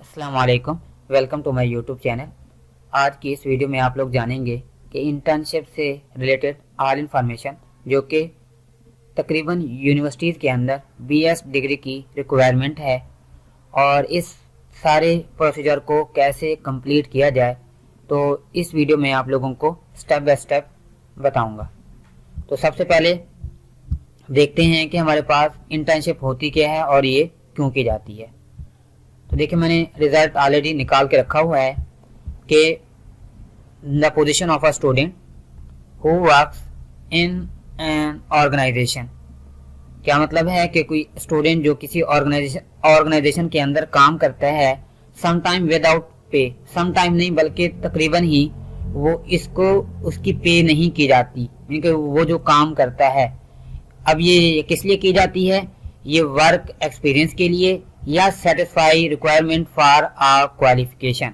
अस्सलाम वालेकुम, welcome to my YouTube channel. आज की इस वीडियो में आप लोग जानेंगे कि इंटर्नशिप से रिलेटेड ऑल इन्फॉर्मेशन जो कि तकरीबन यूनिवर्सिटीज़ के अंदर बीएस डिग्री की रिक्वायरमेंट है और इस सारे प्रोसीजर को कैसे कंप्लीट किया जाए, तो इस वीडियो में आप लोगों को स्टेप बाय स्टेप बताऊंगा। तो सबसे पहले देखते हैं कि हमारे पास इंटर्नशिप होती क्या है और ये क्यों की जाती है। तो देखिए, मैंने रिजल्ट ऑलरेडी निकाल के रखा हुआ है कि the position of a student who works in an organisation. क्या मतलब है कि कोई स्टूडेंट जो किसी ऑर्गेनाइजेशन के अंदर काम करता है, समटाइम विदाउट पे, समटाइम नहीं बल्कि तकरीबन ही वो इसको उसकी पे नहीं की जाती, यानी वो जो काम करता है। अब ये किस लिए की जाती है? ये वर्क एक्सपीरियंस के लिए या satisfy requirement for uh qualification.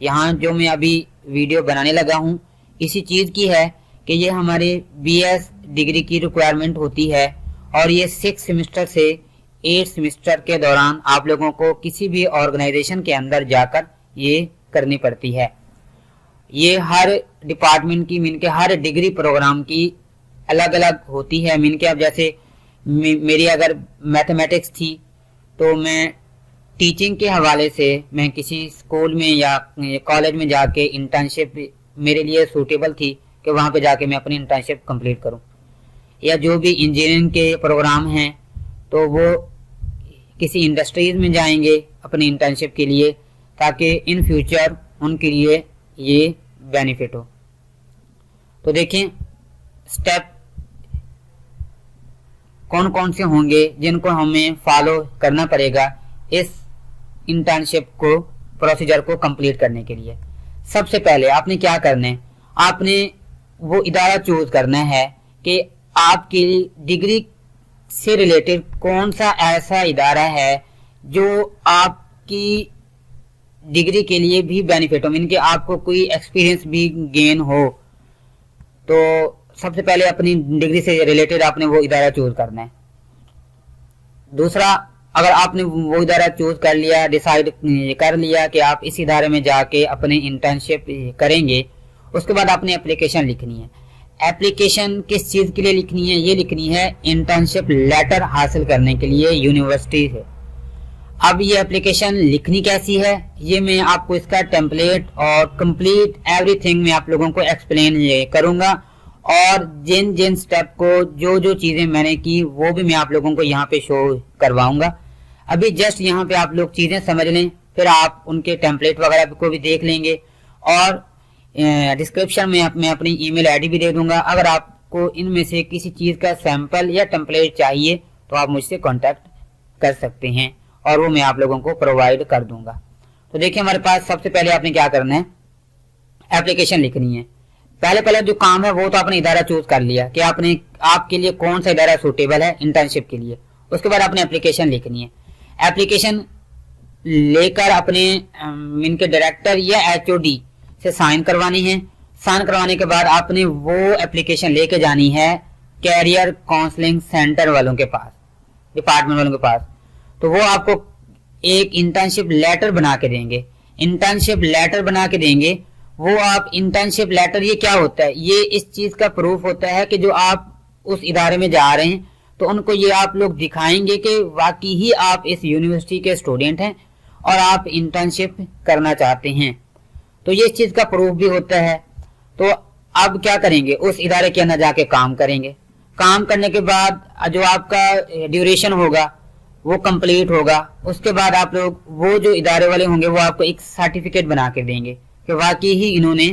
यहाँ जो मैं अभी वीडियो बनाने लगा हूँ इसी चीज़ की है कि ये हमारे बीएस डिग्री की रिक्वायरमेंट होती है और ये 6 सेमेस्टर से 8 सेमेस्टर के दौरान आप लोगों को किसी भी ऑर्गेनाइजेशन के अंदर जाकर ये करनी पड़ती है। ये हर डिपार्टमेंट की मीन के हर डिग्री प्रोग्राम की अलग अलग होती है। मीन के अब जैसे मेरी अगर मैथमेटिक्स थी तो मैं टीचिंग के हवाले से मैं किसी स्कूल में या कॉलेज में जाके इंटर्नशिप मेरे लिए सूटेबल थी कि वहाँ पे जाके मैं अपनी इंटर्नशिप कंप्लीट करूँ। या जो भी इंजीनियरिंग के प्रोग्राम हैं तो वो किसी इंडस्ट्रीज में जाएंगे अपनी इंटर्नशिप के लिए, ताकि इन फ्यूचर उनके लिए ये बेनिफिट हो। तो देखें स्टेप कौन कौन से होंगे जिनको हमें फॉलो करना पड़ेगा इस इंटर्नशिप को प्रोसीजर को कंप्लीट करने के लिए। सबसे पहले आपने क्या करना है, आपने वो इदारा चूज करना है कि आपकी डिग्री से रिलेटेड कौन सा ऐसा इदारा है जो आपकी डिग्री के लिए भी बेनिफिट हो, मीन कि आपको कोई एक्सपीरियंस भी गेन हो। तो सबसे पहले अपनी डिग्री से रिलेटेड आपने वो इदारा चूज करना है। दूसरा, अगर आपने वो इदारा चूज कर लिया, डिसाइड कर लिया कि आप इस इदारे में जाके अपने इंटर्नशिप करेंगे, उसके बाद आपने एप्लीकेशन लिखनी है। एप्लीकेशन किस चीज के लिए लिखनी है? ये लिखनी है इंटर्नशिप लेटर हासिल करने के लिए यूनिवर्सिटी से। अब ये एप्लीकेशन लिखनी कैसी है, ये मैं आपको इसका टेम्पलेट और कंप्लीट एवरीथिंग मैं आप लोगों को एक्सप्लेन करूंगा और जिन जिन स्टेप को जो जो चीजें मैंने की वो भी मैं आप लोगों को यहाँ पे शो करवाऊंगा। अभी जस्ट यहाँ पे आप लोग चीजें समझ लें, फिर आप उनके टेम्पलेट वगैरह को भी देख लेंगे और डिस्क्रिप्शन में मैं अपनी ईमेल आईडी भी दे दूंगा। अगर आपको इनमें से किसी चीज का सैंपल या टेम्पलेट चाहिए तो आप मुझसे कॉन्टेक्ट कर सकते हैं और वो मैं आप लोगों को प्रोवाइड कर दूंगा। तो देखिए, हमारे पास सबसे पहले आपने क्या करना है, एप्लीकेशन लिखनी है। पहले जो काम है वो तो आपने इदारा चूज कर लिया कि आपने आपके लिए कौन सा इदारा सूटेबल है इंटर्नशिप के लिए। उसके बाद आपने एप्लीकेशन लिखनी है। एप्लीकेशन लेकर अपने इनके डायरेक्टर या एचओडी से साइन करवानी है। साइन करवाने के बाद आपने वो एप्लीकेशन लेके जानी है कैरियर काउंसलिंग सेंटर वालों के पास, डिपार्टमेंट वालों के पास। तो वो आपको एक इंटर्नशिप लेटर बना के देंगे। इंटर्नशिप लेटर बना के देंगे वो आप इंटर्नशिप लेटर, ये क्या होता है? ये इस चीज का प्रूफ होता है कि जो आप उस इदारे में जा रहे हैं तो उनको ये आप लोग दिखाएंगे कि वाकई ही आप इस यूनिवर्सिटी के स्टूडेंट हैं और आप इंटर्नशिप करना चाहते हैं। तो ये इस चीज का प्रूफ भी होता है। तो अब क्या करेंगे, उस इदारे के अंदर जाके काम करेंगे। काम करने के बाद जो आपका ड्यूरेशन होगा वो कंप्लीट होगा। उसके बाद आप लोग वो जो इदारे वाले होंगे वो आपको एक सर्टिफिकेट बना के देंगे कि वाकई ही इन्होंने,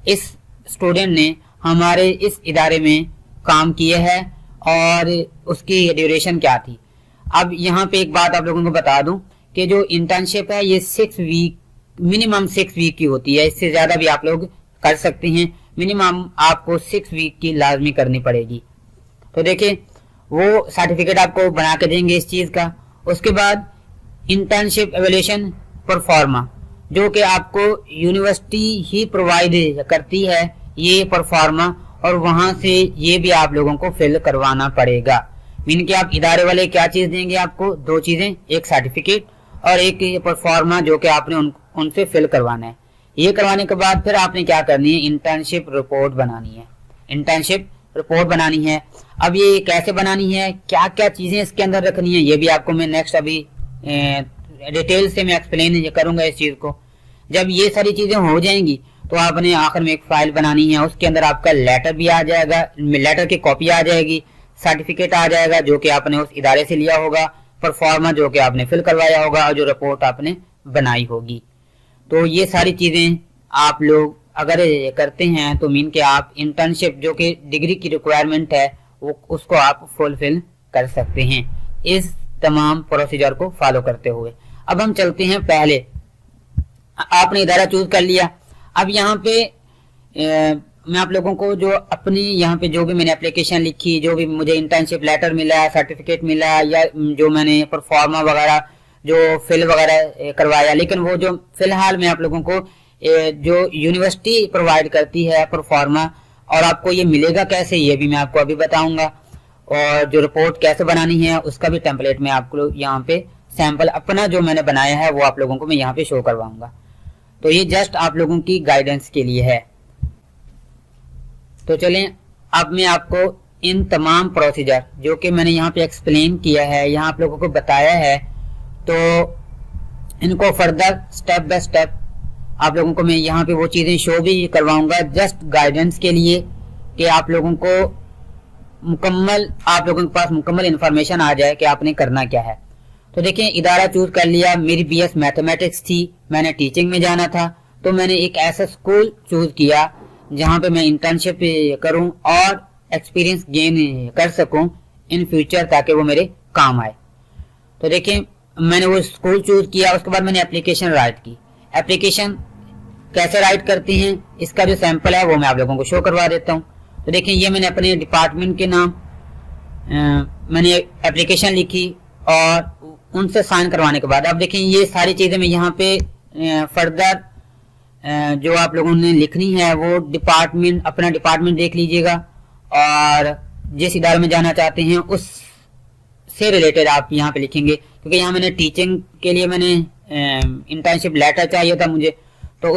इस स्टूडेंट ने हमारे इस इदारे में काम किए है और उसकी ड्यूरेशन क्या थी। अब यहाँ पे एक बात आप लोगों को बता दूं कि जो इंटर्नशिप है ये 6 वीक, मिनिमम 6 वीक की होती है। इससे ज्यादा भी आप लोग कर सकते हैं, मिनिमम आपको 6 वीक की लाजमी करनी पड़ेगी। तो देखिए, वो सर्टिफिकेट आपको बना के देंगे इस चीज का। उसके बाद इंटर्नशिप एवेल्यूएशन परफॉर्मा, जो कि आपको यूनिवर्सिटी ही प्रोवाइड करती है ये परफॉर्मा, और वहां से ये भी आप लोगों को फिल करवाना पड़ेगा। मीन कि आप इदारे वाले क्या चीज देंगे आपको, 2 चीजें, एक सर्टिफिकेट और एक ये परफॉर्मा जो कि आपने उनसे फिल करवाना है। ये करवाने के बाद फिर आपने क्या करनी है, इंटर्नशिप रिपोर्ट बनानी है। इंटर्नशिप रिपोर्ट बनानी है। अब ये कैसे बनानी है, क्या क्या चीजें इसके अंदर रखनी है, ये भी आपको मैं नेक्स्ट अभी डिटेल से मैं एक्सप्लेन करूंगा इस चीज को। जब ये सारी चीजें हो जाएंगी तो आपने आखिर में एक फाइल बनानी है। उसके अंदर आपका लेटर भी आ जाएगा, लेटर की कॉपी आ जाएगी, सर्टिफिकेट आ जाएगा जो कि आपने उस इदारे से लिया होगा, परफॉर्मा जो कि आपने फिल करवाया होगा, और जो रिपोर्ट आपने बनाई होगी। तो ये सारी चीजें आप लोग अगर करते हैं तो मीन के आप इंटर्नशिप जो कि डिग्री की रिक्वायरमेंट है वो उसको आप फुलफिल कर सकते हैं इस तमाम प्रोसीजर को फॉलो करते हुए। अब हम चलते हैं, पहले आपने इदारा चूज कर लिया। अब यहाँ पे मैं आप लोगों को जो अपनी यहाँ पे जो भी मैंने एप्लीकेशन लिखी, जो भी मुझे इंटर्नशिप लेटर मिला, सर्टिफिकेट मिला, या जो मैंने परफॉर्मा वगैरह जो फिल वगैरह करवाया, लेकिन वो जो फिलहाल मैं आप लोगों को जो यूनिवर्सिटी प्रोवाइड करती है परफॉर्मा, और आपको ये मिलेगा कैसे ये भी मैं आपको अभी बताऊंगा, और जो रिपोर्ट कैसे बनानी है उसका भी टेम्पलेट मैं आपको यहाँ पे सैंपल अपना जो मैंने बनाया है वो आप लोगों को मैं यहाँ पे शो करवाऊंगा। तो ये जस्ट आप लोगों की गाइडेंस के लिए है। तो चलें, अब मैं आपको इन तमाम प्रोसीजर जो कि मैंने यहाँ पे एक्सप्लेन किया है, यहाँ आप लोगों को बताया है, तो इनको फर्दर स्टेप बाय स्टेप आप लोगों को मैं यहाँ पे वो चीजें शो भी करवाऊंगा जस्ट गाइडेंस के लिए, कि आप लोगों को आप लोगों के पास मुकम्मल इंफॉर्मेशन आ जाए कि आपने करना क्या है। तो देखिए, इदारा चूज कर लिया, मेरी बीएस मैथमेटिक्स थी, मैंने टीचिंग में जाना था, तो मैंने एक ऐसा स्कूल चूज किया जहाँ पे मैं इंटर्नशिप करूं और एक्सपीरियंस गेन कर सकूं इन फ्यूचर, ताकि वो मेरे काम आए। तो देखिए, मैंने वो स्कूल चूज किया। उसके बाद मैंने एप्लीकेशन राइट की। एप्लीकेशन कैसे राइट करती हैं इसका जो सैंपल है वो मैं आप लोगों को शो करवा देता हूँ। तो देखिए, ये मैंने अपने डिपार्टमेंट के नाम मैंने एप्लीकेशन लिखी और उनसे साइन करवाने के बाद अब देखिए ये सारी चीजें मैं यहाँ पे फर्दर जो आप लोगों ने लिखनी है वो डिपार्टमेंट, अपना डिपार्टमेंट देख लीजिएगा, और जिस इदारे में जाना चाहते हैं उस से रिलेटेड आप यहाँ पे लिखेंगे, क्योंकि यहाँ मैंने टीचिंग के लिए मैंने इंटर्नशिप लेटर चाहिए था मुझे, तो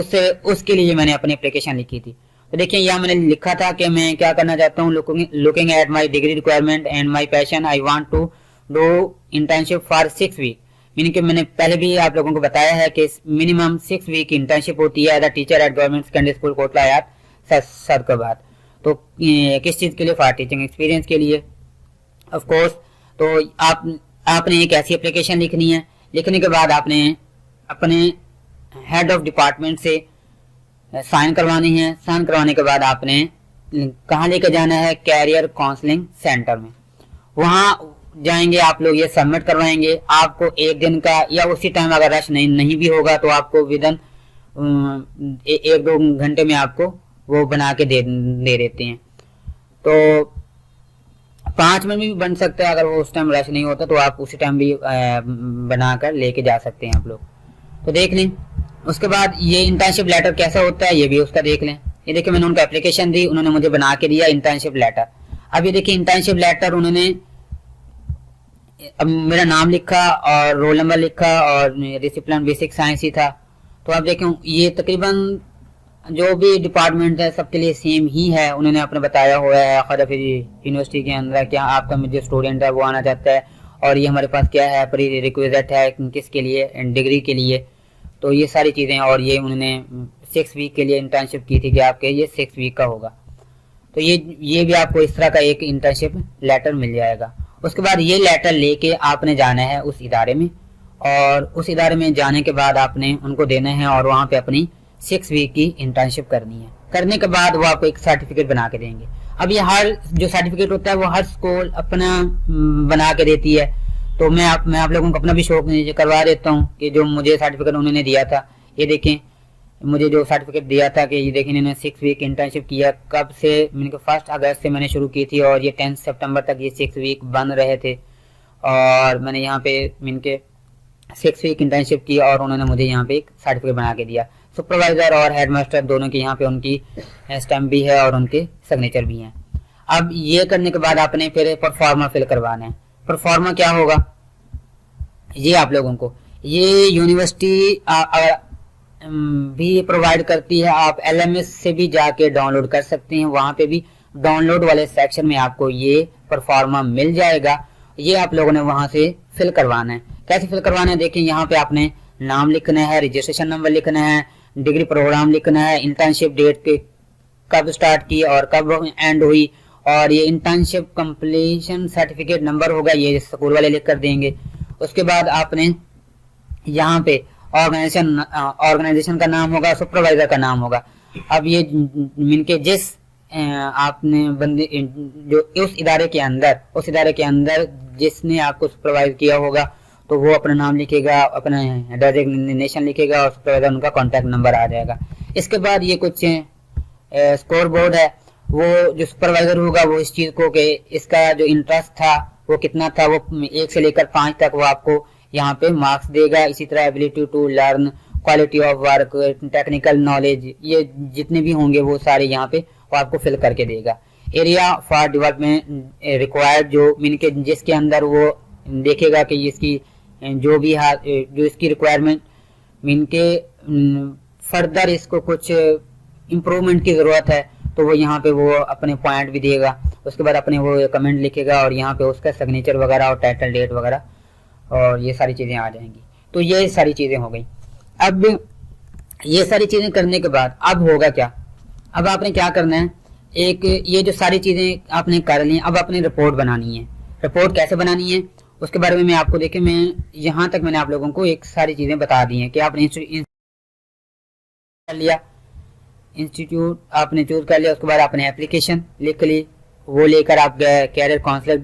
उसके लिए मैंने अपनी एप्लीकेशन लिखी थी। तो देखिए, यहाँ मैंने लिखा था कि मैं क्या करना चाहता हूँ, looking at my degree requirement and my passion, I want to do internship for 6 week. Meaning कि मैंने पहले भी आप लोगों को बताया है कि मिनिमम 6 वीक इंटर्नशिप होती है as a teacher at government secondary school Kotla Ayat Sadiqabad. तो किस चीज के लिए, फॉर टीचिंग एक्सपीरियंस के लिए ऑफ कोर्स। तो आपने एक ऐसी एप्लीकेशन लिखनी है। लिखने के बाद आपने अपने हेड ऑफ डिपार्टमेंट से साइन करवानी है। साइन करवाने के बाद आपने कहाँ लेकर जाना है, कैरियर काउंसलिंग सेंटर में। वहां जाएंगे आप लोग, ये सबमिट करवाएंगे। आपको 1 दिन का या उसी टाइम अगर रश नहीं भी होगा तो आपको विदन 1-2 घंटे में आपको वो बना के दे देते हैं। तो 5 मिनट में भी बन सकता है, अगर वो उस टाइम रश नहीं होता तो आप उसी टाइम भी बनाकर लेके जा सकते हैं आप लोग। तो देख लें। उसके बाद ये इंटर्नशिप लेटर कैसा होता है ये भी उसका देख लें। ये देखिए, मैंने उनको एप्लीकेशन दी, उन्होंने मुझे बना के दिया इंटर्नशिप लेटर। अब ये देखिए, इंटर्नशिप लेटर उन्होंने अब मेरा नाम लिखा और रोल नंबर लिखा और डिसिप्लिन बेसिक साइंस ही था। तो आप देखें, ये तकरीबन जो भी डिपार्टमेंट है सबके लिए सेम ही है। उन्होंने अपने बताया हुआ है खैर फिर यूनिवर्सिटी के अंदर क्या आपका जो स्टूडेंट है वो आना चाहता है, और ये हमारे पास क्या है, प्री रिक्विजिट है किसके लिए, डिग्री के लिए। तो ये सारी चीज़ें, और ये उन्होंने 6 वीक के लिए इंटर्नशिप की थी कि आपके ये 6 वीक का होगा। तो ये भी आपको इस तरह का एक इंटर्नशिप लेटर मिल जाएगा। उसके बाद ये लेटर लेके आपने जाना है उस इदारे में, और उस इदारे में जाने के बाद आपने उनको देना है और वहाँ पे अपनी 6 वीक की इंटर्नशिप करनी है। करने के बाद वो आपको एक सर्टिफिकेट बना के देंगे। अब ये हर जो सर्टिफिकेट होता है वो हर स्कूल अपना बना के देती है। तो मैं आप लोगों को अपना भी शौक करवा देता हूँ कि जो मुझे सर्टिफिकेट उन्होंने दिया था, ये देखें, मुझे जो सर्टिफिकेट दिया था कि ये देखें इन्होंने 6 वीक इंटर्नशिप किया। कब से, मैंने 1 अगस्त से मैंने शुरू की थी और ये 10 सितंबर तक ये 6 वीक बन रहे थे, और मैंने यहाँ पे इनके 6 वीक इंटर्नशिप की और उन्होंने मुझे यहाँ पे एक सर्टिफिकेट बना के दिया। सुपरवाइजर और हेडमास्टर दोनों के यहाँ पे उनकी स्टैम्प भी है और उनके सिग्नेचर भी हैं। अब ये करने के बाद आपने फिर परफॉर्मा फिल करवाना है। परफॉर्मा क्या होगा ये आप लोगों को ये यूनिवर्सिटी भी प्रोवाइड करती है। आप LMS से भी जाके डाउनलोड कर सकते हैं, वहां पे भी डाउनलोड वाले सेक्शन में आपको ये परफॉर्मा मिल जाएगा। ये आप लोगों ने वहां से फिल करवाना है। कैसे फिल करवाना है, देखिए यहाँ पे आपने नाम लिखना है, रजिस्ट्रेशन नंबर लिखना है, डिग्री प्रोग्राम लिखना है, इंटर्नशिप डेट के कब स्टार्ट की और कब एंड हुई, और ये इंटर्नशिप कंप्लीशन सर्टिफिकेट नंबर होगा, ये स्कूल वाले लिख कर देंगे। उसके बाद आपने यहाँ पे ऑर्गेनाइजेशन का नाम होगा, सुपरवाइजर का नाम होगा। अब ये इनके जिस आपने बंदे जो उस इदारे के अंदर जिसने आपको सुपरवाइज किया होगा, तो वो अपना नाम लिखेगा, अपना डेजिग्नेशन लिखेगा और सुपरवाइजर उनका कॉन्टैक्ट नंबर आ जाएगा। इसके बाद ये कुछ स्कोर बोर्ड है, वो जो सुपरवाइजर होगा वो इस चीज को कि इसका जो इंटरेस्ट था वो कितना था, वो 1 से लेकर 5 तक वो आपको यहाँ पे मार्क्स देगा। इसी तरह ability to learn, quality of work, technical knowledge, ये जितने भी होंगे वो सारे यहाँ पे वो आपको फिल करके देगा। एरिया फॉर डेवलपमेंट रिक्वायर्ड, जो मीन के जिसके अंदर वो देखेगा कि इसकी जो भी जो इसकी रिक्वायरमेंट मीन के फर्दर इसको कुछ इम्प्रूवमेंट की जरूरत है, तो वो यहाँ पे वो अपने पॉइंट भी देगा। उसके बाद अपने वो कमेंट लिखेगा और यहाँ पे उसका सिग्नेचर वगैरह और टाइटल डेट वगैरह और ये सारी चीजें आ जाएंगी। तो ये सारी चीजें हो गई। अब ये सारी चीजें करने के बाद अब होगा क्या, अब आपने क्या करना है, एक ये जो सारी चीजें आपने कर ली, अब आपने रिपोर्ट बनानी है। रिपोर्ट कैसे बनानी है उसके बारे में मैं आपको देखिए, मैं यहाँ तक मैंने आप लोगों को एक सारी चीजें बता दी हैं कि आपने कर लिया, इंस्टीट्यूट आपने चूज कर लिया, उसके बाद आपने एप्लीकेशन लिख ली, वो लेकर आप गए कैरियर काउंसलर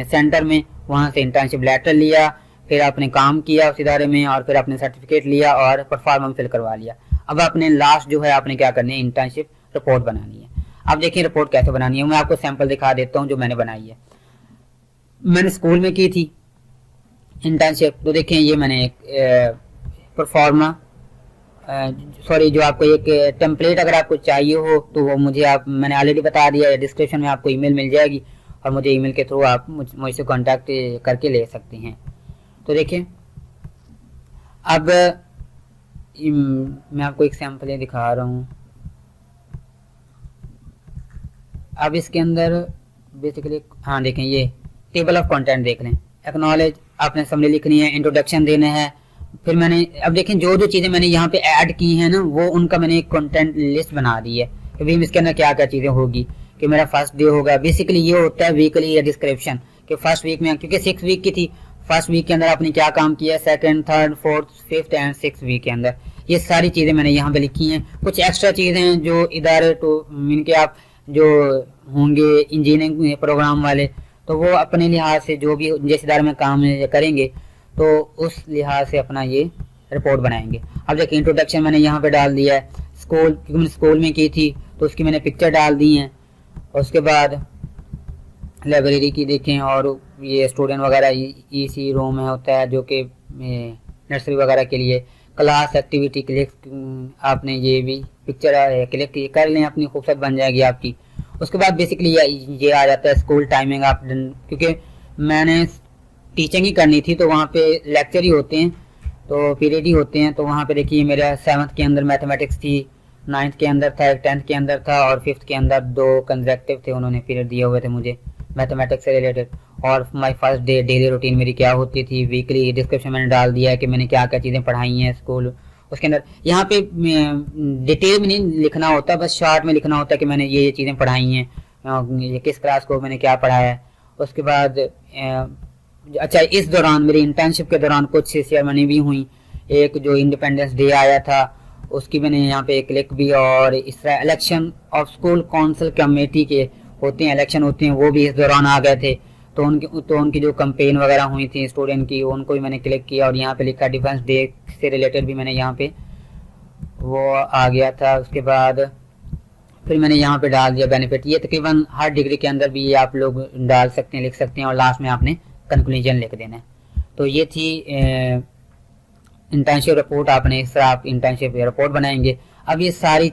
सेंटर में, वहां से इंटर्नशिप लेटर लिया, फिर आपने काम किया उस इदारे में और फिर आपने सर्टिफिकेट लिया और परफॉर्मेंस फिल करवा लिया। अब आपने लास्ट जो है आपने क्या करनी है, इंटर्नशिप रिपोर्ट बनानी है। अब देखिए रिपोर्ट कैसे बनानी है, मैं आपको सैंपल दिखा देता हूँ जो मैंने बनाई है। मैंने स्कूल में की थी इंटर्नशिप, तो देखें ये मैंने एक परफॉर्मा सॉरी जो आपको एक टेम्पलेट अगर आपको चाहिए हो तो वो मैंने ऑलरेडी बता दिया है, डिस्क्रिप्शन में आपको ईमेल मिल जाएगी और मुझे ईमेल के थ्रू आप मुझसे कांटेक्ट करके ले सकते हैं। तो देखिए अब मैं आपको एक सैंपल दिखा रहा हूँ। अब इसके अंदर बेसिकली हाँ देखें, ये टेबल ऑफ कंटेंट देख लें। एक्नॉलेज आपने समरी लिखनी है, इंट्रोडक्शन देना है, फिर मैंने अब देखें जो जो चीजें मैंने यहाँ पे ऐड की हैं ना, वो उनका मैंने एक कंटेंट लिस्ट बना दी है कि भाई इसके अंदर क्या क्या चीजें होगी। कि मेरा फर्स्ट डे होगा, बेसिकली ये होता है वीकली या डिस्क्रिप्शन कि फर्स्ट वीक में, क्योंकि 6 वीक की थी, फर्स्ट वीक के अंदर आपने क्या काम किया, second, third, fourth, fifth and 6th week के अंदर ये सारी चीजें मैंने यहाँ पे लिखी हैं। कुछ एक्स्ट्रा चीजें हैं जो इदारे तो मीन के आप जो होंगे इंजीनियरिंग प्रोग्राम वाले, तो वो अपने लिहाज से जो भी जिस इदारे में काम करेंगे तो उस लिहाज से अपना ये रिपोर्ट बनाएंगे। अब देखिए इंट्रोडक्शन मैंने यहाँ पे डाल दिया है, स्कूल क्योंकि मैंने स्कूल में की थी तो उसकी मैंने पिक्चर डाल दी है। उसके बाद लाइब्रेरी की देखें, और ये स्टूडेंट वगैरह EC रूम है होता है जो कि नर्सरी वगैरह के लिए, क्लास एक्टिविटी क्लिक आपने ये भी पिक्चर क्लिक कर लें, अपनी खूबसूरत बन जाएगी आपकी। उसके बाद बेसिकली ये आ जाता है स्कूल टाइमिंग। आप क्योंकि मैंने टीचिंग ही करनी थी तो वहाँ पे लेक्चर ही होते हैं, तो पीरियड ही होते हैं। तो वहाँ पे देखिए मेरा 7th के अंदर मैथमेटिक्स थी, 9th के अंदर था, 10th के अंदर था और 5th के अंदर 2 कंसेक्टिव थे, उन्होंने पीरियड दिए हुए थे मुझे मैथमेटिक्स से रिलेटेड। और my first day daily routine मेरी क्या होती थी, वीकली डिस्क्रिप्शन मैंने डाल दिया है कि मैंने क्या क्या चीज़ें पढ़ाई हैं स्कूल। उसके अंदर यहाँ पे डिटेल में नहीं लिखना होता, बस शॉर्ट में लिखना होता है कि मैंने ये चीज़ें पढ़ाई हैं, ये किस क्लास को मैंने क्या पढ़ाया है। उसके बाद अच्छा इस दौरान मेरी इंटर्नशिप के दौरान कुछ सेरेमनी भी हुई, एक जो इंडिपेंडेंस डे आया था उसकी मैंने यहाँ पे क्लिक भी, और इस तरह election of school council committee के होते हैं, इलेक्शन होते हैं, वो भी इस दौरान आ गए थे। तो उनकी जो कंपेन वगैरह हुई थी स्टूडेंट की, उनको भी मैंने क्लिक किया और यहाँ पे लिखा डिफेंस डे से रिलेटेड भी मैंने यहाँ पे वो आ गया था। उसके बाद फिर मैंने यहाँ पे डाल दिया बेनिफिट। ये तकरीबन हर डिग्री के अंदर भी ये आप लोग डाल सकते हैं, लिख सकते हैं, और लास्ट में आपने कंक्लूजन लिख देना है। तो ये थी इंटर्नशिप रिपोर्ट। आपने इस तरह आप इंटर्नशिप रिपोर्ट बनाएंगे। अब ये सारी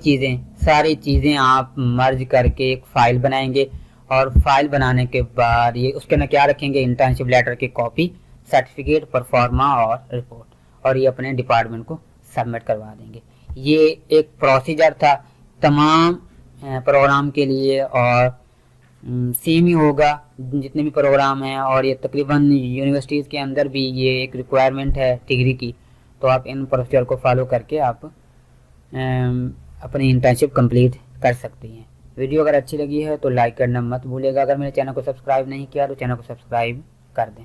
चीज़ें आप मर्ज करके एक फाइल बनाएंगे, और फाइल बनाने के बाद ये उसके अंदर क्या रखेंगे, इंटर्नशिप लेटर की कॉपी, सर्टिफिकेट, परफॉर्मा और रिपोर्ट। और ये अपने डिपार्टमेंट को सबमिट करवा देंगे। ये एक प्रोसीजर था तमाम प्रोग्राम के लिए और सेम ही होगा जितने भी प्रोग्राम हैं, और ये तकरीबन यूनिवर्सिटीज़ के अंदर भी ये एक रिक्वायरमेंट है डिग्री की। तो आप इन प्रोसीजर को फॉलो करके आप अपनी इंटर्नशिप कंप्लीट कर सकती हैं। वीडियो अगर अच्छी लगी है तो लाइक करना मत भूलिएगा। अगर मेरे चैनल को सब्सक्राइब नहीं किया तो चैनल को सब्सक्राइब कर दें।